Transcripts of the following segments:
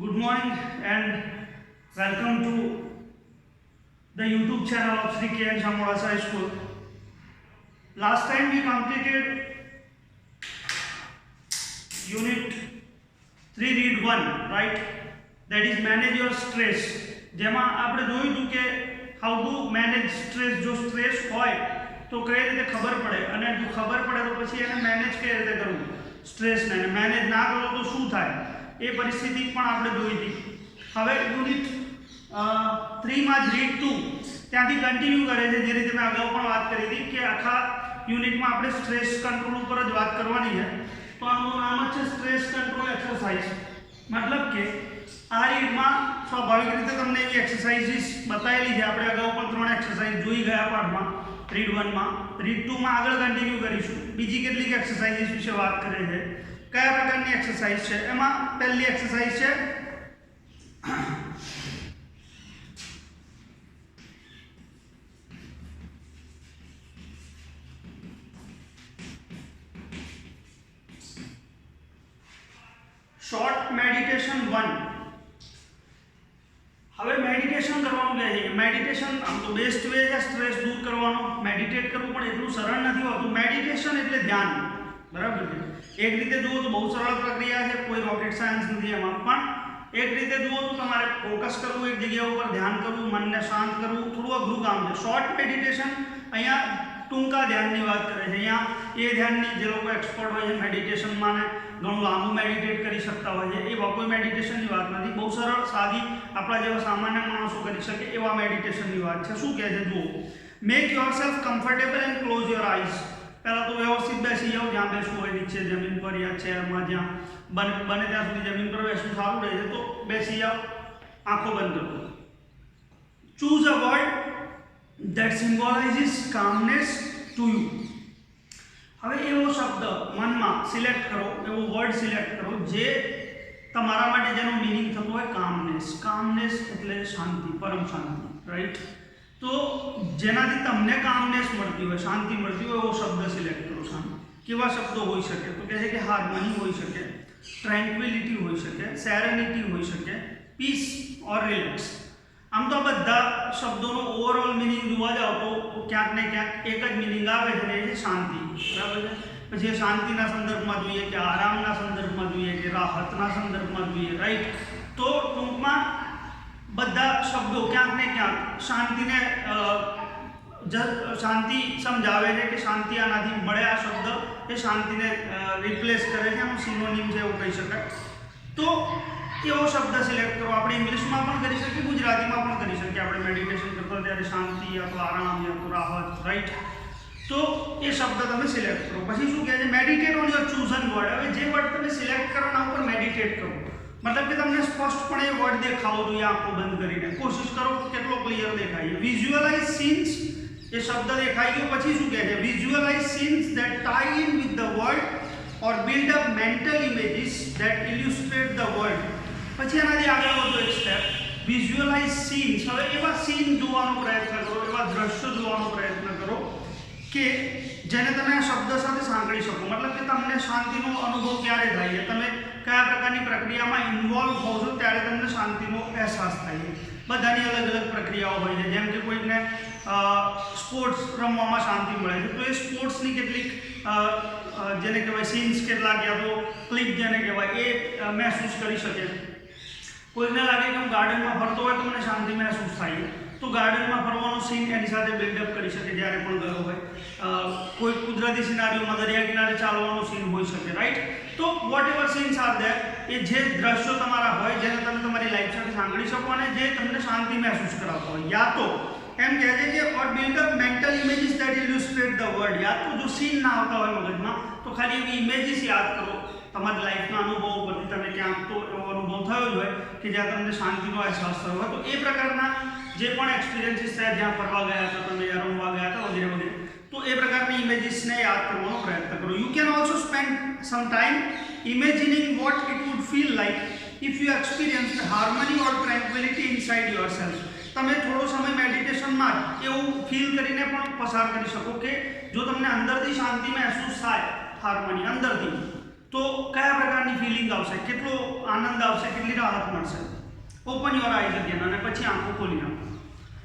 Good morning and welcome to the YouTube channel of Sri K.N. Shamodasa High School. Last time we completed Unit 3 Read 1, right? That is manage your stress. જેમાં આપણે જોયું હતું કે how to manage stress. જો stress હોય તો કઈ રીતે ખબર પડે અને જો ખબર પડે તો પછી એને મેનેજ કઈ રીતે કરવું સ્ટ્રેસને અને મેનેજ ના કરો તો શું થાય એ પરિસ્થિતિ પણ આપણે જોઈ હતી. હવે યુનિટ 3 માં જ રીડ 2 ત્યાંથી કન્ટિન્યુ કરે છે જે રીતે મેં અગાઉ પણ વાત કરી હતી કે આખા યુનિટમાં આપણે સ્ટ્રેસ કંટ્રોલ ઉપર જ વાત કરવાની છે. તો આનું નામ જ છે સ્ટ્રેસ કંટ્રોલ એક્સરસાઇઝ. મતલબ કે આ રીડમાં સ્વાભાવિક રીતે તમને એવી એક્સરસાઇઝીસ બતાવેલી છે. આપણે અગાઉ પણ 3 એક્સરસાઇઝ જોઈ ગયા પાઠમાં રીડ 1 માં. રીડ 2 માં આગળ કન્ટિન્યુ કરીશું. બીજી કેટલીક એક્સરસાઇઝીસ વિશે વાત કરે છે. કયા પ્રકારની એક્સરસાઇઝ છે એમાં પહેલી એક્સરસાઇઝ છે શોર્ટ મેડિટેશન 1. હવે મેડિટેશન કરવાનું કહે છે. મેડિટેશન આમ તો બેસ્ટ વે છે સ્ટ્રેસ દૂર કરવાનો. મેડિટેટ કરવું પણ એટલું સરળ નથી હોતું. મેડિટેશન એટલે ધ્યાન, બરાબર છે. એક રીતે જુઓ તો બહુ સરળ પ્રક્રિયા છે, કોઈ રોકેટ સાયન્સ નથી એમાં. પણ એક રીતે જુઓ તો તમારે ફોકસ કરવું, એક જગ્યા ઉપર ધ્યાન કરવું, મનને શાંત કરવું થોડું અઘરું કામ છે. શોર્ટ મેડિટેશન અહીંયા ટૂંકા ધ્યાનની વાત કરે છે. અહીંયા એ ધ્યાનની જે લોકો એક્સપર્ટ હોય છે મેડિટેશનમાં ને ઘણું લાંબુ મેડિટેટ કરી શકતા હોય છે એવા કોઈ મેડિટેશનની વાત નથી. બહુ સરળ સાદી આપણા જેવા સામાન્ય માણસો કરી શકે એવા મેડિટેશનની વાત છે. શું કહે છે જુઓ. Make yourself comfortable and close your eyes. પહેલાં તો વ્યવસ્થિત બેસી જાઓ, જ્યાં બેસવું હોય નીચે જમીન પર યા ચેરમાં, જ્યાં બને ત્યાં સુધી જમીન પર બેસવું સારું રહે છે. તો બેસી જાઓ, આંખો બંધ કરો. Choose a word that symbolizes calmness to you. હવે એવો શબ્દ મનમાં સિલેક્ટ કરો, એવો વર્ડ સિલેક્ટ કરો જે તમારા માટે જેનો મીનિંગ થતો હોય કામનેસ. કામનેસ એટલે શાંતિ, પરમ શાંતિ, રાઈટ? તો જેનાથી તમને કામનેસ મળતી હોય, શાંતિ મળતી હોય એવો શબ્દ સિલેક્ટ કરો. શાંતિ કેવા શબ્દો હોઈ શકે? તો કહે છે કે હાર્મની હોઈ શકે, ટ્રેન્ક્વિલિટી હોઈ શકે, સેરેનિટી હોઈ શકે, પીસ ઓર રિલેક્સ. આમ તો બધા શબ્દોનો ઓવરઓલ મિનિંગ જોવા જાઓ તો ક્યાંક ને ક્યાંક એક જ મિનિંગ આવે છે, એ છે શાંતિ, બરાબર છે. પછી શાંતિના સંદર્ભમાં જોઈએ કે આરામના સંદર્ભમાં જોઈએ કે રાહતના સંદર્ભમાં જોઈએ, રાઈટ? તો ટૂંકમાં બધા શબ્દો ક્યાંક ને ક્યાંક શાંતિને શાંતિ સમજાવે છે કે શાંતિ આનાથી મળે. આ શબ્દ એ શાંતિને રિપ્લેસ કરે છે, એનું સિનોનિમ છે એવું કહી શકાય. તો એવો શબ્દ સિલેક્ટ કરો. આપણે ઇંગ્લિશમાં પણ કરી શકીએ, ગુજરાતીમાં પણ કરી શકીએ. આપણે મેડિટેશન કરતા ત્યારે શાંતિ અથવા આરામ અથવા રાહત, રાઈટ? તો એ શબ્દ તમે સિલેક્ટ કરો. પછી શું કહે છે? Meditate on your ચૂઝન word. હવે જે વર્ડ તમે સિલેક્ટ કરો એના ઉપર મેડિટેટ કરો. મતલબ કે તમને સ્પષ્ટપણે એ વર્ડ દેખાવો જોઈએ આંખો બંધ કરીને. કોશિશ કરો કેટલો ક્લિયર દેખાય. Visualise scenes. એ શબ્દ દેખાઈ ગયો. પછી શું કહે છે? Visualise scenes that tie in with the word or build up mental images that illustrate the world. પછી એનાથી આગળ વધો એક સ્ટેપ. Visualise scenes. હવે એવા સીન જોવાનો પ્રયત્ન કરો, એવા દ્રશ્યો જોવાનો પ્રયત્ન કરો કે જેને તમે આ શબ્દ સાથે સાંકળી શકો. મતલબ કે તમને શાંતિનો અનુભવ ક્યારે થાય છે, તમે કયા પ્રકારની પ્રક્રિયામાં ઇન્વોલ્વ હોવ છો ત્યારે તમને શાંતિનો અહેસાસ થાય છે. બધાની અલગ અલગ પ્રક્રિયાઓ હોય છે. જેમ કે કોઈકને સ્પોર્ટ્સ રમવામાં શાંતિ મળે છે, તો એ સ્પોર્ટ્સની કેટલીક જેને કહેવાય સીન્સ કેટલાક યા તો ક્લિપ જેને કહેવાય એ મહેસૂસ કરી શકે. કોઈને લાગે કે હું ગાર્ડનમાં ફરતો હોય તો મને શાંતિ મહેસૂસ થાય, તો ગાર્ડનમાં ફરવાનો સીન એની સાથે બિલ્ડઅપ કરી શકે જ્યારે પણ ગયો હોય. કોઈ કુદરતી સિનારીઓમાં દરિયા કિનારે ચાલવાનો સીન હોઈ શકે, રાઈટ? તો whatever scenes are there, એ જે દ્રશ્યો તમારા હોય જેને તમે તમારી લાઈફ સાથે સાંકળી શકો અને જે તમને શાંતિ મહેસૂસ કરાવતા હોય. યા તો એમ કહે છે કે or build up mental images that illustrate the world. યા તો જો સીન ના આવતા હોય મગજમાં તો ખાલી એવી ઇમેજીસ યાદ કરો તમારી લાઈફના અનુભવો પરથી. તમે ક્યાંક તો એવો અનુભવ થયો જ હોય કે જ્યાં તમને શાંતિનો અહેસાસ થયો હોય. તો એ પ્રકારના જે પણ એક્સપિરિયન્સીસ થયા, જ્યાં ફરવા ગયા હતા તમે, યા રમવા ગયા હતા વગેરે વગેરે, તો એ પ્રકારની ઇમેજીસને યાદ કરવાનો પ્રયત્ન કરો. You can also spend some time imagining what it would feel like if you experienced harmony or tranquility inside yourself. તમે થોડો સમય મેડિટેશનમાં એવું ફીલ કરીને પણ પસાર કરી શકો કે જો તમને અંદરથી શાંતિ મહેસૂસ થાય, હાર્મની અંદરથી, તો કયા પ્રકારની ફિલિંગ આવશે, કેટલો આનંદ આવશે, કેટલી રાહત મળશે. ઓપન યોર આઈઝ અગેન અને પછી આંખો ખોલી નાખો.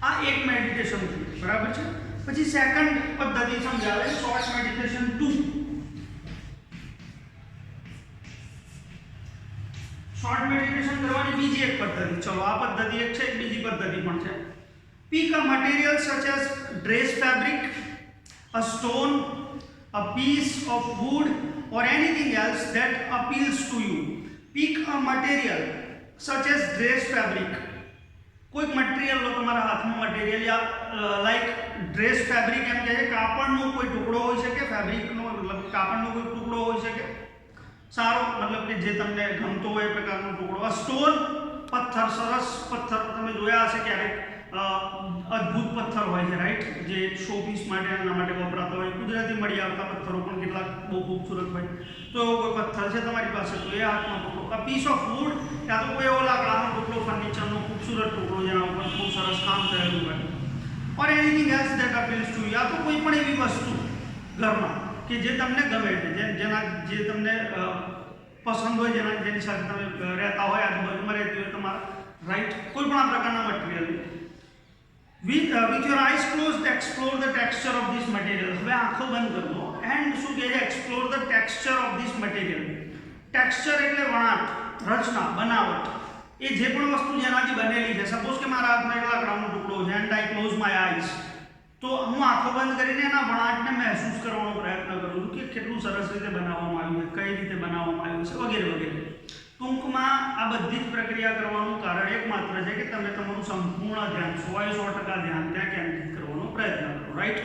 આ એક મેડિટેશન થયું, બરાબર છે. પછી સેકન્ડ પદ્ધતિ સમજાવે શોર્ટ મેડિટેશન 2. શોર્ટ મેડિટેશન કરવાની બીજી એક પદ્ધતિ. ચલો આ પદ્ધતિ એક છે, એક બીજી પદ્ધતિ પણ છે. Pick a material such as dress fabric, a stone, a piece of wood or anything else that appeals to you. Pick a material such as dress fabric. કોઈક મટીરિયલ લો તમારા હાથમાં મટીરિયલ, યા લાઈક ડ્રેસ ફેબ્રિક એમ કહે છે, કાપડનો કોઈ ટુકડો હોઈ શકે, ફેબ્રિકનો મતલબ કાપડનો કોઈ ટુકડો હોઈ શકે સારો, મતલબ કે જે તમને ગમતો હોય એ પ્રકારનો ટુકડો. સ્ટોન, પથ્થર, સરસ પથ્થર તમે જોયા હશે ક્યારેક, અદ્ભુત પથ્થર હોય છે, રાઈટ, જે શો પીસ માટે એના માટે વપરાતા હોય. કુદરતી મળી આવતા પથ્થરો પણ કેટલાક બહુ ખૂબસૂરત હોય. તો એવો કોઈ પથ્થર છે તમારી પાસે તો એ હાથમાં પકડો. અ પીસ ઓફ વુડ, યા તો કોઈ એવો લાકડાનો ટુકડો, ફર્નિચરનો ખૂબસૂરત ટુકડો જેના ઉપર ખૂબ સરસ કામ થયેલું હોય. Or anything else that appeals to you, યા તો કોઈ પણ એવી વસ્તુ ઘરમાં કે જે તમને ગમે છે, જે તમને પસંદ હોય, જેની સાથે તમે રહેતા હોય, આજુબાજુમાં રહેતી હોય તમારા, રાઈટ, કોઈ પણ આ પ્રકારના material. with your eyes closed explore the texture of this material. હવે આંખો બંધ કરજો એન્ડ શું કહે છે, explore the texture of this material. Texture એટલે વણાટ, રચના, બનાવટ. એ જે પણ વસ્તુ જેનાથી બનેલી છે, સપોઝ કે મારા હાથમાં એક લાકડાનો ટુકડો છે and I close my eyes, તો હું આંખો બંધ કરીને એના વણાટને મહેસૂસ કરવાનો પ્રયત્ન કરું છું કે કેટલું સરસ રીતે બનાવવામાં આવ્યું છે, કઈ રીતે બનાવવામાં આવ્યું છે, વગેરે વગેરે. ટૂંકમાં આ બધી જ પ્રક્રિયા કરવાનું કારણ એકમાત્ર છે કે તમે તમારું સંપૂર્ણ ધ્યાન 100% ધ્યાન ત્યાં કેન્દ્રિત કરવાનો પ્રયત્ન કરો, રાઈટ.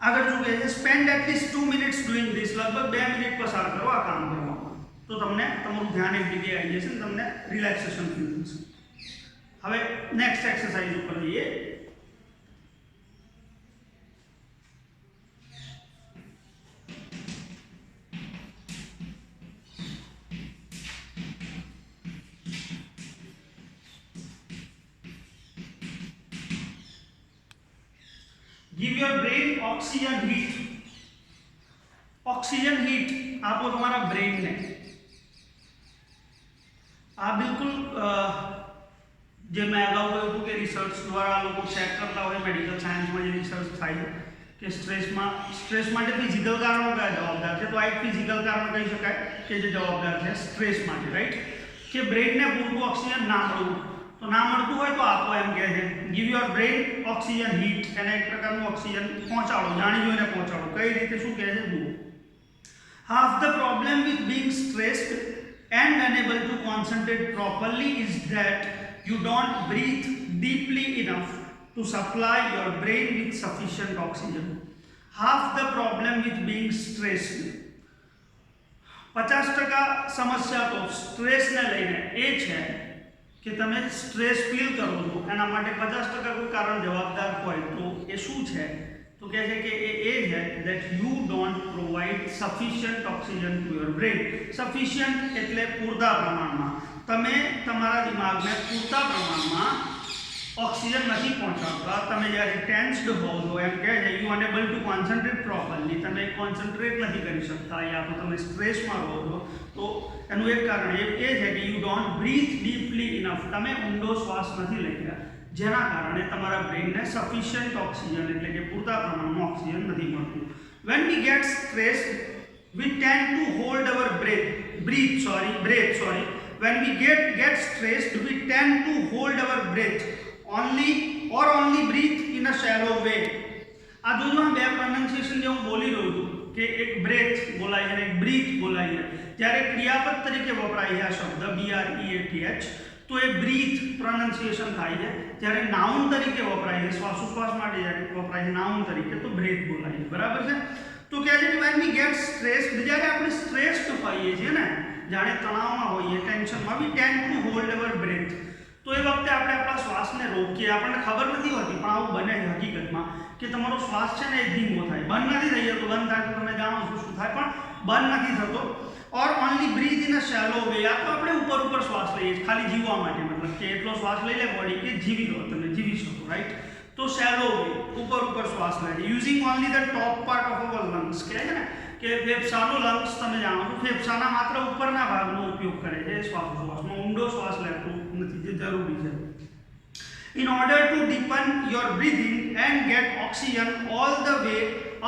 આગળ શું કહે છે, spend at least 2 minutes doing this. લગભગ 2 મિનિટ પસાર કરો આ કામ કરવામાં, તો તમને તમારું ધ્યાન એક જગ્યાએ આવી જશે, તમને રિલેક્સેશન ફીલ થશે. હવે નેક્સ્ટ એક્સરસાઇઝ ઉપર જઈએ. Give your brain oxygen heat. Oxygen heat આપો તમારા બ્રેઇનને. આ બિલકુલ જે મેં અગાઉ કહ્યું હતું કે રિસર્ચ દ્વારા લોકો ચેક કરતા હોય, મેડિકલ સાયન્સમાં જે રિસર્ચ થાય કે સ્ટ્રેસ માટે ફિઝિકલ કારણો કયા જવાબદાર છે, તો આ એક ફિઝિકલ કારણ કહી શકાય કે જે જવાબદાર છે સ્ટ્રેસ માટે, રાઈટ, કે બ્રેઇનને પૂરતું ઓક્સિજન ના મળવું. તો ના મળતું હોય તો આપો એમ કહે છે. Give your brain oxygen heat, એને એક પ્રકારનું ઓક્સિજન પહોંચાડો, જાણી જોઈને પહોંચાડો. કઈ રીતે, શું કહે છે જુઓ. Half the problem with being stressed and unable to concentrate properly is that you don't breathe deeply enough to supply your brain with sufficient oxygen. Half the problem with being stressed. 50% સમસ્યા તો સ્ટ્રેસને લઈને એ છે કે તમે stress feel કરો છો, એના માટે 50% કોઈ કારણ જવાબદાર હોય તો એ શું છે, તો કહે છે કે એ છે that you don't provide sufficient oxygen to your brain. sufficient એટલે પૂરતા પ્રમાણમાં, તમે તમારા દિમાગને પૂરતા પ્રમાણમાં ઓક્સિજન નથી પહોંચાડતા. તમે જ્યારે ટેન્સ્ડ હોવ છો, એમ કહે છે you enable two concentrate properly, તમે કોન્સન્ટ્રેટ નથી કરી શકતા, યા તો તમે સ્ટ્રેસમાં રહો છો, તો એનું એક કારણ એ છે કે you don't breathe deeply enough, તમે ઊંડો શ્વાસ નથી લઈ રહ્યા, જેના કારણે તમારા બ્રેઇનને સફિશિયન્ટ ઓક્સિજન એટલે કે પૂરતા પ્રમાણમાં ઓક્સિજન નથી મળતું. When we get stressed, we tend to hold our breath. When we get stressed, we tend to hold our breath only breathe in a shallow way. આ જોજો, આ બે પ્રોનાઉન્સિએશન જે હું બોલી રહ્યો છું કે એક બ્રેથ બોલાય છે અને એક બ્રીથ બોલાય છે, જ્યારે ક્રિયાપદ તરીકે વપરાય છે આ શબ્દ BREATH, તો એ બ્રીથ પ્રોનાઉન્સિએશન થાય છે. જ્યારે નાઉન તરીકે વપરાય છે, શ્વાસોશ્વાસ માટે જ્યારે વપરાય છે નાઉન તરીકે, તો બ્રેથ બોલાય છે, બરાબર છે. તો કહે છે કે when we get stressed, જ્યારે આપણે સ્ટ્રેસ્ડ હોઈએ છીએ ને, જાણે તણાવમાં હોઈએ, ટેન્શનમાં, we tend to hold our breath. તો એ વખતે આપણે આપણા શ્વાસને રોકીએ. આપણને ખબર નથી હોતી, પણ આવું બને છે હકીકતમાં કે તમારો શ્વાસ છે ને એ ધીમો થાય, બંધ નથી થઈ જતો. બંધ થાય તો તમે જાણો છો શું થાય, પણ બંધ નથી થતો. Or only breathe in a shallow way, આ તો આપણે ઉપર શ્વાસ લઈએ ખાલી જીવવા માટે, મતલબ કે એટલો શ્વાસ લઈ લે બોડી કે જીવી લો, તમે જીવી શકો, રાઈટ. તો શેલો વે, ઉપર શ્વાસ લે છે. Using only the top part of our lungs, કહે છે ને કે ફેફસાનો લંગ્સ તમે જાણો છો ફેફસાના માત્ર ઉપરના ભાગનો ઉપયોગ કરે છે શ્વાસોશ્વાસમાં, ઊંડો શ્વાસ લેતો નથી, જે જરૂરી છે. In order to deepen your breathing and get oxygen all the way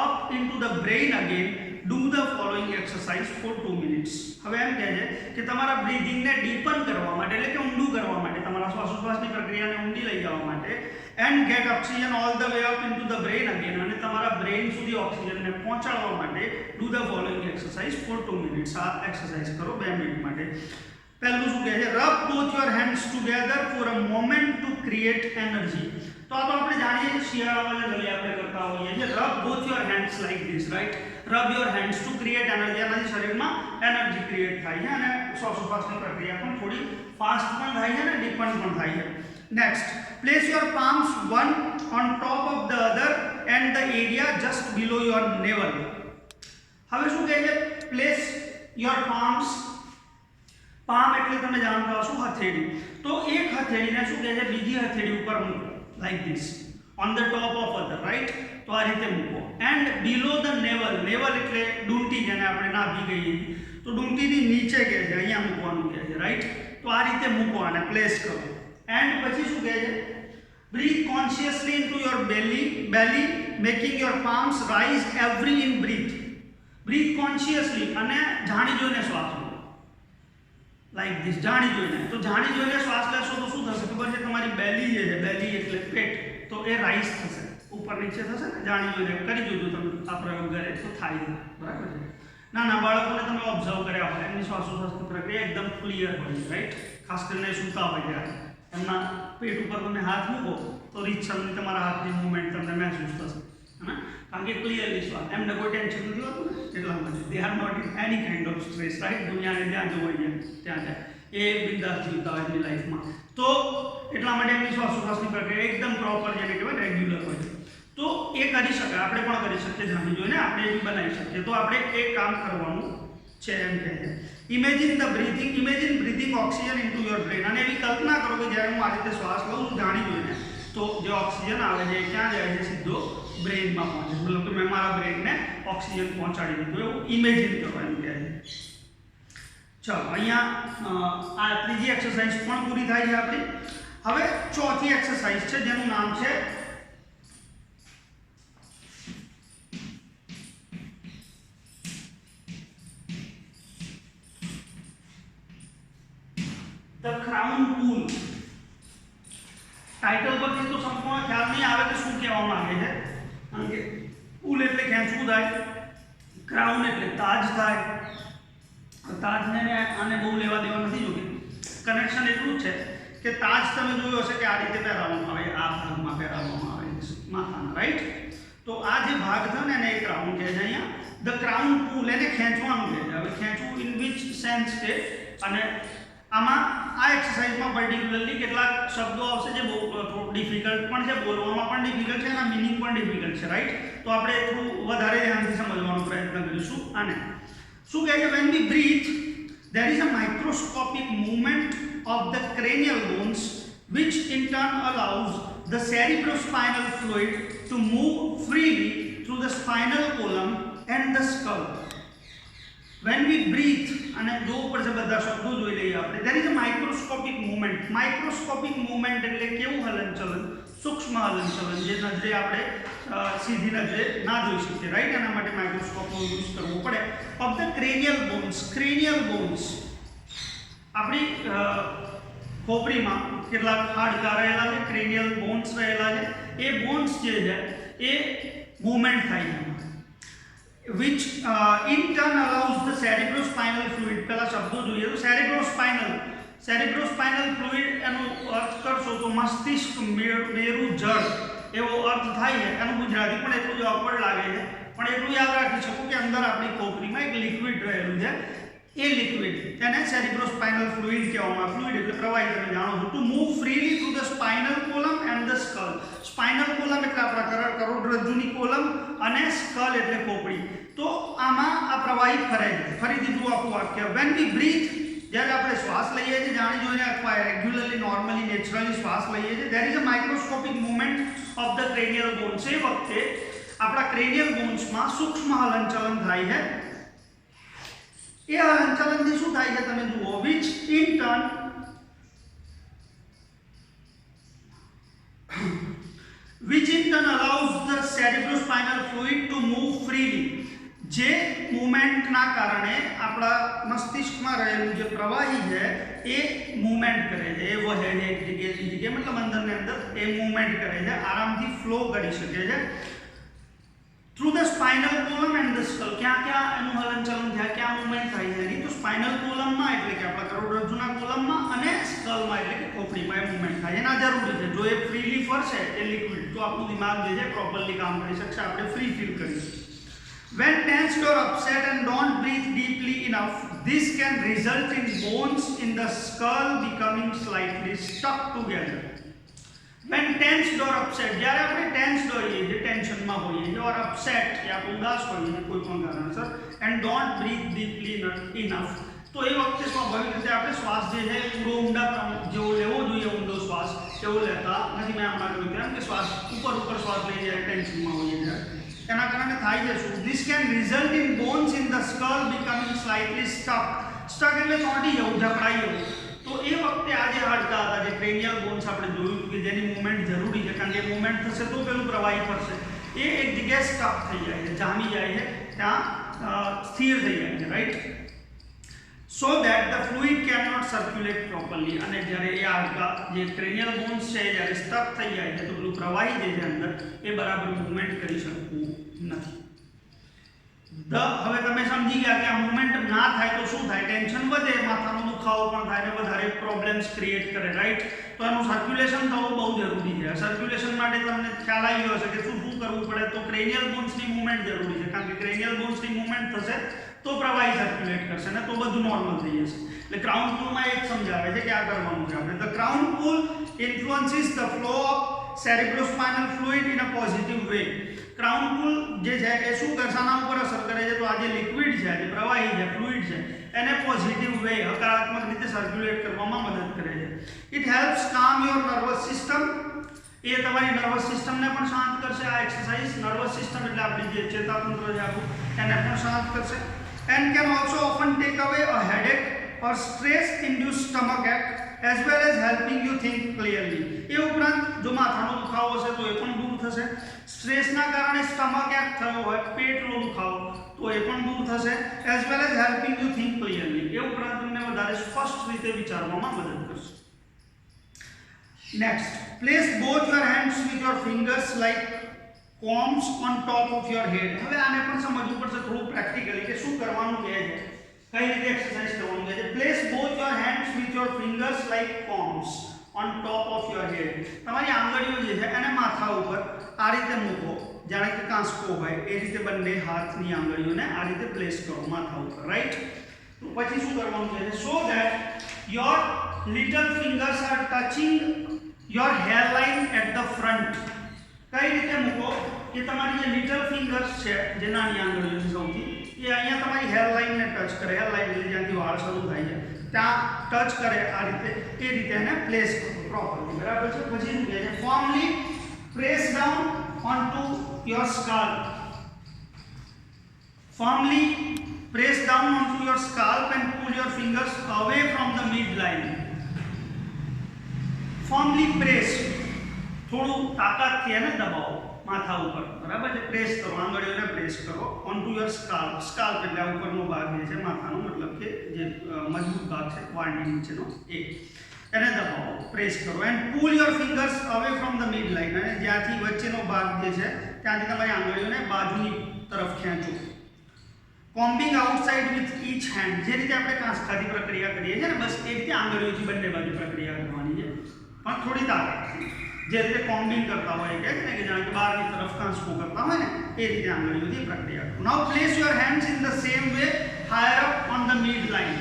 up into the brain again, do the following exercise for 2 minutes. હવે એમ કહે છે કે તમારા બ્રીથિંગને ડીપન કરવા માટે એટલે કે ઊંડું કરવા માટે, તમારા શ્વાસોશ્વાસની પ્રક્રિયાને ઊંડી લઈ જવા માટે, and get oxygen all the way up into the brain again, અને તમારા બ્રેન સુધી ઓક્સિજનને પહોંચાડવા માટે do the following exercise for 2 minutes. આ એક્સરસાઇઝ કરો 2 મિનિટ માટે. પહેલું શું કહે છે? Rub both your hands together for a moment to create energy. તો આ તો આપણે જાણીએ છીએ શિયાળામાં જનરલી આપણે કરતા હોઈએ છીએ. Rub both your hands like this, right? Rub your hands two create energy. એનાથી શરીરમાં એનર્જી ક્રિએટ થાય છે અને શ્વાસોશ્વાસની પ્રક્રિયા પણ થોડી ફાસ્ટ પણ થાય છે અને ડીપન પણ થાય છે. Next, place your palms one on top of the other and the area just below your naval. હવે શું કહે છે? Place your palms. પામ એટલે તમે જાણતા હશો હથેળી. તો એક હથેળીને શું કહે છે? બીજી હથેળી ઉપર મૂકો, like this, on the top of other, right? તો આ રીતે મૂકો. And below the naval. Naval એટલે ડૂંટી, જેને આપણે નાભી કહીએ. તો ડૂંટીની નીચે કહે છે, અહીંયા મૂકવાનું કહે છે, રાઈટ? તો આ રીતે મૂકો અને પ્લેસ કરો. એન્ડ પછી શું કહે છે? Breathe consciously into your belly making your palms rise every in breath. Breathe consciously, અને જાણી જોઈને શ્વાસ લો, લાઈક ધીસ, જાણી જોઈને. તો જાણી જોઈને શ્વાસ લેશો તો શું થશે ખબર છે? તમારી બેલી જે છે, બેલી એટલે પેટ, તો એ રાઇઝ થશે, ઉપર નીચે થશે ને. જાણી જોઈને કરી જોજો તમે આ પ્રયોગ કરે તો થાય છે, બરાબર છે? નાના બાળકોને તમે ઓબ્ઝર્વ કર્યા હોય, એમની શ્વાસોશ્વાસની પ્રક્રિયા એકદમ ક્લિયર હોય છે, રાઈટ? ખાસ કરીને સૂતા હોય ત્યારે એમના પેટ ઉપર તમે હાથ મૂકો તો રીતસરની તમારા હાથની મૂવમેન્ટ તમને મહેસૂસ થશે, હે? કારણ કે ક્લિયરલી શ્વાસ, એમને કોઈ ટેન્શન નથી હોતું ને, એટલા માટે they are not in any kind of stress, right? દુનિયાને જ્યાં જવું હોય ત્યાં જાય, એ બિંદાસ જીવતા હોય એમની લાઈફમાં. તો એટલા માટે એમની શ્વાસોશ્વાસની પ્રક્રિયા એકદમ પ્રોપર, જેને કહેવાય રેગ્યુલર હોય છે. તો એ કરી શકાય, આપણે પણ કરી શકીએ, જાણી જોઈને આપણે એ બી બનાવી શકીએ. તો આપણે એક કામ કરવાનું છે, એમ કહે છે. Imagine breathing oxygen into your brain. અને એવી કલ્પના કરો કે જ્યારે હું આ રીતે શ્વાસ લઉં છું જાણી જોઈને, તો જે ઓક્સિજન આવે છે ક્યાં જાય છે? સીધો બ્રેનમાં પહોંચે. મતલબ કે મેં મારા બ્રેનને ઓક્સિજન પહોંચાડી દીધું, એવું ઇમેજિન કરો, એમ કહે છે. ચાલો, અહીંયા આ ત્રીજી એક્સરસાઇઝ પણ પૂરી થાય છે આપણી. હવે ચોથી એક્સરસાઇઝ છે, જેનું નામ છે ધ ક્રાઉન પૂલ. ટાઇટલ પરથી તો સંપૂર્ણ ખ્યાલ નહીં આવે કે શું કહેવા માંગે છે, કારણ કે પૂલ એટલે ખેંચવું થાય, ક્રાઉન એટલે તાજ થાય. તાજને આને બહુ લેવા દેવા નથી જોતી. કનેક્શન એટલું જ છે કે તાજ તમે જોયો હશે કે આ રીતે પહેરાવવામાં આવે, આ ભાગમાં પહેરાવવામાં આવે માથાના, રાઈટ? તો આ જે ભાગ છે ને એને ક્રાઉન કહે છે. અહીંયા ધ ક્રાઉન પૂલ, એને ખેંચવાનું કહે છે. હવે ખેંચવું ઇન વિચ સેન્સ છે? અને આમાં આ એક્સરસાઇઝમાં પર્ટિક્યુલરલી કેટલાક શબ્દો આવશે જે બહુ થોડું ડિફિકલ્ટ પણ છે, બોલવામાં પણ ડિફિકલ્ટ છે, એના મિનિંગ પણ ડિફિકલ્ટ છે, રાઈટ? તો આપણે થોડું વધારે ધ્યાનથી સમજવાનો પ્રયત્ન કરીશું. આને શું કહે છે? when we breathe there is a microscopic movement of the cranial bones which in turn allows the cerebrospinal fluid to move freely through the spinal column and the skull. When we breathe, અને જો ઉપર છે બધા શબ્દો જોઈ લઈએ આપણે, there is a microscopic movement. Microscopic movement એટલે કેવું હલનચલન? સૂક્ષ્મ હલનચલન, જે નજરે આપણે સીધી નજરે ના જોઈ શકીએ, રાઈટ? એના માટે માઇક્રોસ્કોપનો યુઝ કરવો પડે. Of the cranial bones. Cranial bones આપણી ખોપરીમાં કેટલાક હાડકા રહેલા છે, ક્રેનિયલ બોન્સ રહેલા છે. એ બોન્સ જે છે એ મૂવમેન્ટ થાય છે, which in turn allows the cerebrospinal fluid. પહેલા શબ્દો જોઈએ તો cerebrospinal fluid એનો અર્થ કરશો તો મસ્તિષ્ક મેરુ જળ એવો અર્થ થાય છે. એનું ગુજરાતી પણ એટલું જ ઓકવર્ડ લાગે છે, પણ એટલું યાદ રાખી શકું કે અંદર આપણી ખોપરીમાં એક લિક્વિડ રહેલું છે. એ લિક્વિડ તેને cerebrospinal fluid કહેવામાં. ફ્લુઇડ એટલે પ્રવાહી, તમે જાણો છો. To move freely through the spinal column and the skull. Spinal column એટલે આપણા કરોડરજ્જુની કોલમ, અને સ્કલ એટલે ખોપડી. તો આમાં આ પ્રવાહી ફરે છે. ફરીથી જુઓ આખું વાક્ય. when we breathe, જ્યારે આપણે શ્વાસ લઈએ છીએ જાણી જોઈને અથવા રેગ્યુલરલી નોર્મલી નેચરલી શ્વાસ લઈએ છીએ, there is a microscopic movement of the cranial bones. એ વખતે આપણા ક્રેનિયલ બોન્સમાં સૂક્ષ્મ હલનચલન થાય છે. એ હલનચલનથી શું થાય છે તમે જુઓ, which in turn allows the cerebrospinal fluid to move freely. જે મૂવમેન્ટના કારણે આપણા મસ્તિષ્કમાં રહેલું જે પ્રવાહી છે એ મૂવમેન્ટ કરે છે, એ વહે છે એક જગ્યાએથી જગ્યાએ, મતલબ અંદરની અંદર એ મૂવમેન્ટ કરે છે, આરામથી ફ્લો કરી શકે છે through the spinal column and the skull. ક્યાં ક્યાં એનું હલનચલન થાય, ક્યાં મૂવમેન્ટ થાય છે એની, તો સ્પાઇનલ કોલમમાં એટલે કે આપણા કરોડરજ્જુના કોલમમાં અને સ્કલમાં એટલે કે ખોપડીમાં એ મૂવમેન્ટ થાય. એના જરૂરી છે, જો એ ફ્રીલી ફરશે એ લિક્વિડ તો આપણું દિમાગ જે છે પ્રોપરલી કામ કરી શકશે, આપણે ફ્રી ફીલ કરીશું. When tensed or upset and don't breathe deeply enough, this can result in bones in the skull becoming slightly stuck together. When tensed or upset, જ્યારે આપણે ટેન્સ્ડ હોઈએ છીએ, ટેન્શનમાં હોઈએ છીએ, or upset કે આપણે ઉદાસ હોઈએ છીએ કોઈ પણ કારણસર, and don't breathe deeply enough, તો એ વખતે સ્વાભાવિક રીતે આપણે શ્વાસ જે છે પૂરો ઊંડા જેવો લેવો જોઈએ, ઊંડો શ્વાસ એવો લેતા નથી. મેં હમણાં કહ્યું તેમ કે શ્વાસ ઉપર શ્વાસ લઈ જાય ટેન્શનમાં હોઈએ ત્યારે, એના કારણે થાય છે શું, this can result in bones in the skull becoming slightly stuck. એટલે ચોંટી જવું, જકડાઈ જવું. તો એ વખતે આ જે હાડકા હતા, જે ક્રેનિયલ બોન્સ આપણે જોયું કે જેની મૂવમેન્ટ જરૂરી છે, કારણ કે મૂવમેન્ટ થશે તો પેલું પ્રવાહી ફરશે, એ એક જગ્યાએ સ્ટક થઈ જાય છે, જામી જાય છે, ત્યાં સ્થિર થઈ જાય છે, right. So that the fluid can not circulate properly. અને જ્યારે એ હાડકા જે ક્રેનિયલ બોન્સ છે જ્યારે સ્ટક થઈ જાય છે તો પેલું પ્રવાહી જે છે અંદર એ બરાબર મૂવમેન્ટ કરી શકતું નથી. હવે તમે સમજી ગયા કે આ મૂવમેન્ટ ના થાય તો શું થાય, ટેન્શન વધે, માથાનો દુખાવો પણ થાય ને વધારે પ્રોબ્લેમ્સ ક્રિએટ કરે, રાઈટ. તો એનું સર્ક્યુલેશન થવું બહુ જરૂરી છે. સર્ક્યુલેશન માટે તમને ખ્યાલ આવી ગયો હશે કે શું કરવું પડે, તો ક્રેનિયલ બોન્સની મૂવમેન્ટ જરૂરી છે, કારણ કે ક્રેનિયલ બોન્સની મૂવમેન્ટ થશે તો પ્રવાહી સર્ક્યુલેટ કરશે ને તો બધું નોર્મલ થઈ જશે. એટલે ક્રાઉન પુલમાં એક સમજાવે છે કે આ કરવાનું છે આપણે. The crown pull influences the flow of cerebrospinal fluid in a positive way. Crown pull જે છે એ શું કરે, શાના ઉપર અસર કરે છે, તો આ જે લિક્વિડ છે, જે પ્રવાહી છે, ફ્લુઇડ છે, એને પોઝિટિવ વે, હકારાત્મક રીતે સર્ક્યુલેટ કરવામાં મદદ કરે છે. ઇટ હેલ્પ્સ કામ યોર નર્વસ સિસ્ટમ. એ તમારી નર્વસ સિસ્ટમને પણ શાંત કરશે આ એક્સરસાઇઝ. નર્વસ સિસ્ટમ એટલે આપણી જે ચેતાતંત્ર છે આપણું, એને પણ શાંત કરશે. And can also often tech અવે અ headache or stress induced stomach ache as well as helping you think clearly. એ ઉપરાંત જો માથાનો દુખાવો હશે તો એ પણ દૂર થશે, સ્ટ્રેસના કારણે સ્ટમક એક થયો હોય, પેટનો દુખાવો, તો એ પણ દૂર થશે, as well as helping you think clearly. એ ઉપરાંત તમને વધારે સ્પષ્ટ રીતે વિચારવામાં મદદ કરશે. Next, place both your hands with your fingers like combs on top of your head. હવે આને પણ સમજવું પડશે થોડું પ્રેક્ટિકલી કે શું કરવાનું કહે છે, કઈ રીતે એક્સરસાઇઝ કરવાનું કહે છે. Place both your hands with your fingers like combs on top of your head. તમારી આંગળીઓ જે છે એને માથા ઉપર આ રીતે મૂકો, જાણે કે કાંસકો હોય એ રીતે બંને હાથની આંગળીઓને આ રીતે પ્લેસ કરો માથા ઉપર, રાઈટ. તો પછી શું કરવાનું કહે છે, so that your little fingers are touching your hairline at the front. કઈ રીતે મૂકો કે તમારી જે લિટલ ફિંગર્સ છે, જે નાની આંગળીઓ છે સૌથી, એ અહીંયા તમારી હેર લાઇનને ટચ કરે. હેર લાઇન એટલે જ્યાંથી વાળ શરૂ થાય છે ત્યાં ટચ કરે આ રીતે, એ રીતે એને પ્લેસ કરો પ્રોપરલી, બરાબર છે. પછી શું કહે છે, firmly press down onto your scalp. Firmly press down onto your scalp and pull your fingers away from the mid line. Firmly press, થોડું તાકાતથી એને દબાવો માથા ઉપર, બરાબર છે. પ્રેસ કરો, આંગળીઓને પ્રેસ કરો on to your scalp. Scalp એટલે આ ઉપરનો ભાગ જે છે માથાનો, મતલબ કે જે મજબૂત ભાગ છે વાળની નીચેનો, એને દબાવો, પ્રેસ કરો. And pull your fingers away from the mid line. અને જ્યાંથી વચ્ચેનો ભાગ જે છે ત્યાંથી તમારી આંગળીઓને બાજુની તરફ ખેંચો. Combing outside with each hand. જે રીતે આપણે કાંસકાથી પ્રક્રિયા કરીએ છીએ ને, બસ એ રીતે આંગળીઓથી બંને બાજુ પ્રક્રિયા કરવાની છે, પણ થોડી તાકાતથી. જે રીતે કોમ્બિંગ કરતા હોય કે ને, કે જાણે કે બહારની તરફ કાંસકો કરતા હોય ને, એ રીતે આંગળીઓથી પ્રક્રિયા કરો. Now place your hands in the same way higher up on the mid line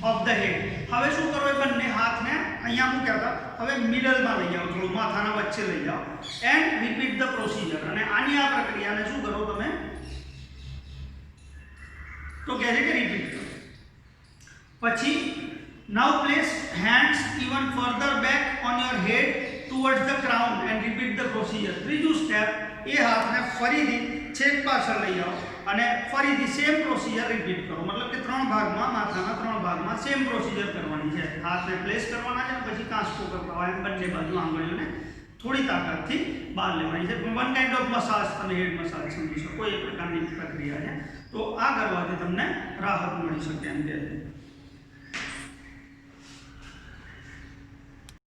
of the head. હવે શું કરો, એ બંને હાથને અહીંયા મૂક્યા હતા, હવે મિડલમાં લઈ જાઓ, થોડું માથાના વચ્ચે લઈ જાઓ. And repeat the procedure. અને આની આ પ્રક્રિયાને શું કરો તમે, તો કહે છે કે રિપીટ કરો. પછી now place hands even further back on your head towards the crown and repeat the procedure. ત્રીજું સ્ટેપ, એ હાથને ફરીથી છેક પાછળ લઈ આવો અને ફરીથી સેમ પ્રોસિજર રિપીટ કરો, મતલબ કે 3 ભાગમાં, માથાના 3 ભાગમાં સેમ પ્રોસિજર કરવાની છે. હાથને પ્લેસ કરવાના છે, પછી કાંસકો કરવાનો, એમ બંને બાજુ આંગળીઓને થોડી તાકાતથી બહાર લેવાની છે. વન કાઇન્ડ ઓફ મસાજ, તમે હેડ મસાજ સમજી શકો, એ પ્રકારની પ્રક્રિયા છે. તો આ કરવાથી તમને રાહત મળી શકે એમ કહે છે.